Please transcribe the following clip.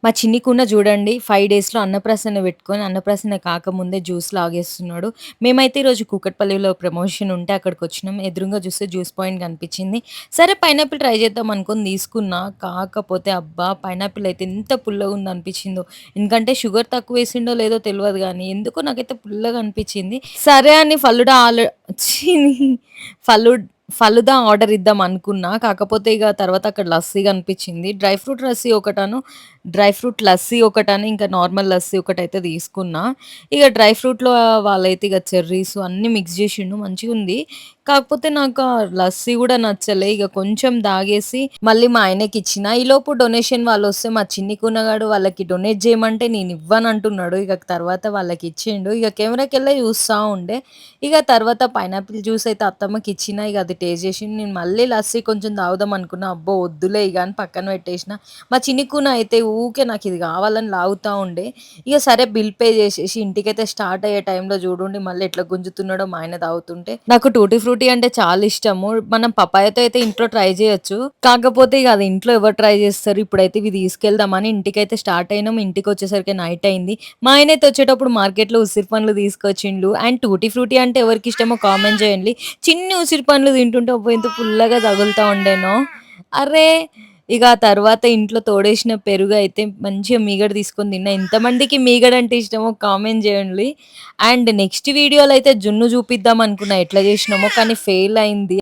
మా చిన్ని కూన చూడండి 5 డేస్‌లో అన్నప్రాసన పెట్టుకొని, అన్నప్రాసన కాకముందే జ్యూస్ లాగేస్తున్నాడు. మేమైతే ఈరోజు కూకట్పల్లిలో ప్రమోషన్ ఉంటే అక్కడికొచ్చినాం. ఎదురుంగా చూస్తే జ్యూస్ పాయింట్ కనిపించింది. సరే పైనాపిల్ ట్రై చేద్దాం అనుకోని తీసుకున్నా. కాకపోతే అబ్బా! పైనాపిల్ అయితే ఎంత పుల్లగుందనిపించిందో. ఎందుకంటే షుగర్ తక్కువేసిండో లేదో తెలవదు గానీ, ఎందుకో నాకైతే పుల్లగా అనిపించింది. సరే అని ఫలుడా ఛీ! ఫలుడ్ ఫలుదా ఆర్డర్ ఇద్దాం అనుకున్నా. కాకపోతే ఇగ తర్వాత అక్కడ లస్సీ కనిపించింది. డ్రై ఫ్రూట్ లస్సీ ఒకటని, ఇంకా నార్మల్ లస్సీ ఒకటైతే తీసుకున్నా. ఇగ డ్రై ఫ్రూట్‌లో వాళ్ళైతే ఇగ చెర్రీస్ అన్నీ మిక్స్ జేషిండు మంచిగుంది. కాకపోతే నాకు ఆ లస్సీ గూడా నచ్చలే. ఇగ కొంచెం తాగేసి మళ్ళీ మా ఆయనకిచ్చిన. ఈలోపు డొనేషన్ వాళ్ళొస్తే మా చిన్ని కూనగాడు వాళ్ళకి డొనేట్ జేయమంటే నేనివ్వనంటున్నాడు. ఇగ తర్వాత వాళ్ళకిచ్చిండు. ఇగ కెమెరాకెళ్ళే చూస్తా ఉండే. ఇగ తర్వాత పైనాపిల్ జ్యూస్ అయితే అత్తమ్మకిచ్చిన. ఇగ అది టేస్ట్ జేషింది. నేను మళ్ళీ లస్సీ కొంచెం తాగుదాం అనుకున్నా. అబ్బో! వద్దులే ఇగ అని పక్కన పెట్టేసిన. మా చిన్ని కూన అయితే ఊకే నాకిది కావాలని లాగుతా ఉండే. ఇగ సరే బిల్ పే చేసేసి ఇంటికైతే స్టార్ట్ అయ్యే టైంలో చూడుండి మళ్ళీ ఎట్లా గుంజుతున్నాడో మా ఆయన తాగుతుంటే. నాకు టూటీ ఫ్రూటీ అంటే చాలా ఇష్టము. మనం పపాయతో అయితే ఇంట్లో ట్రై చేయొచ్చు. కాకపోతే ఇగ అది ఇంట్లో ఎవరు ట్రై చేస్తారు. ఇప్పుడైతే ఇవి తీసుకెళ్దామని ఇంటికైతే స్టార్ట్ అయినాం. ఇంటికొచ్చేసరికి నైట్ అయింది. మా ఆయనైతే వచ్చేటప్పుడు మార్కెట్‌లో ఉసిరి పండ్లు తీసుకొచ్చిండు. అండ్ టూటీ ఫ్రూటీ అంటే ఎవరికిష్టమో కామెంట్ చేయండి. చిన్ని ఉసిరి పండ్లు తింటుంటే అబ్బో! ఎంత పుల్లగా తగులుతా ఉండేనో. అర్రే! ఇక ఆ తర్వాత ఇంట్లో తోడేసిన పెరుగయితే మంచిగా మీగడ తీసుకొని తిన్నా. ఎంతమందికి మీగడంటే ఇష్టమో కామెంట్ జేయండి. అండ్ నెక్స్ట్ వీడియోలో అయితే జున్ను చూపిద్దాం అనుకున్నా ఎట్లా చేసినామో, కానీ ఫెయిల్ అయింది.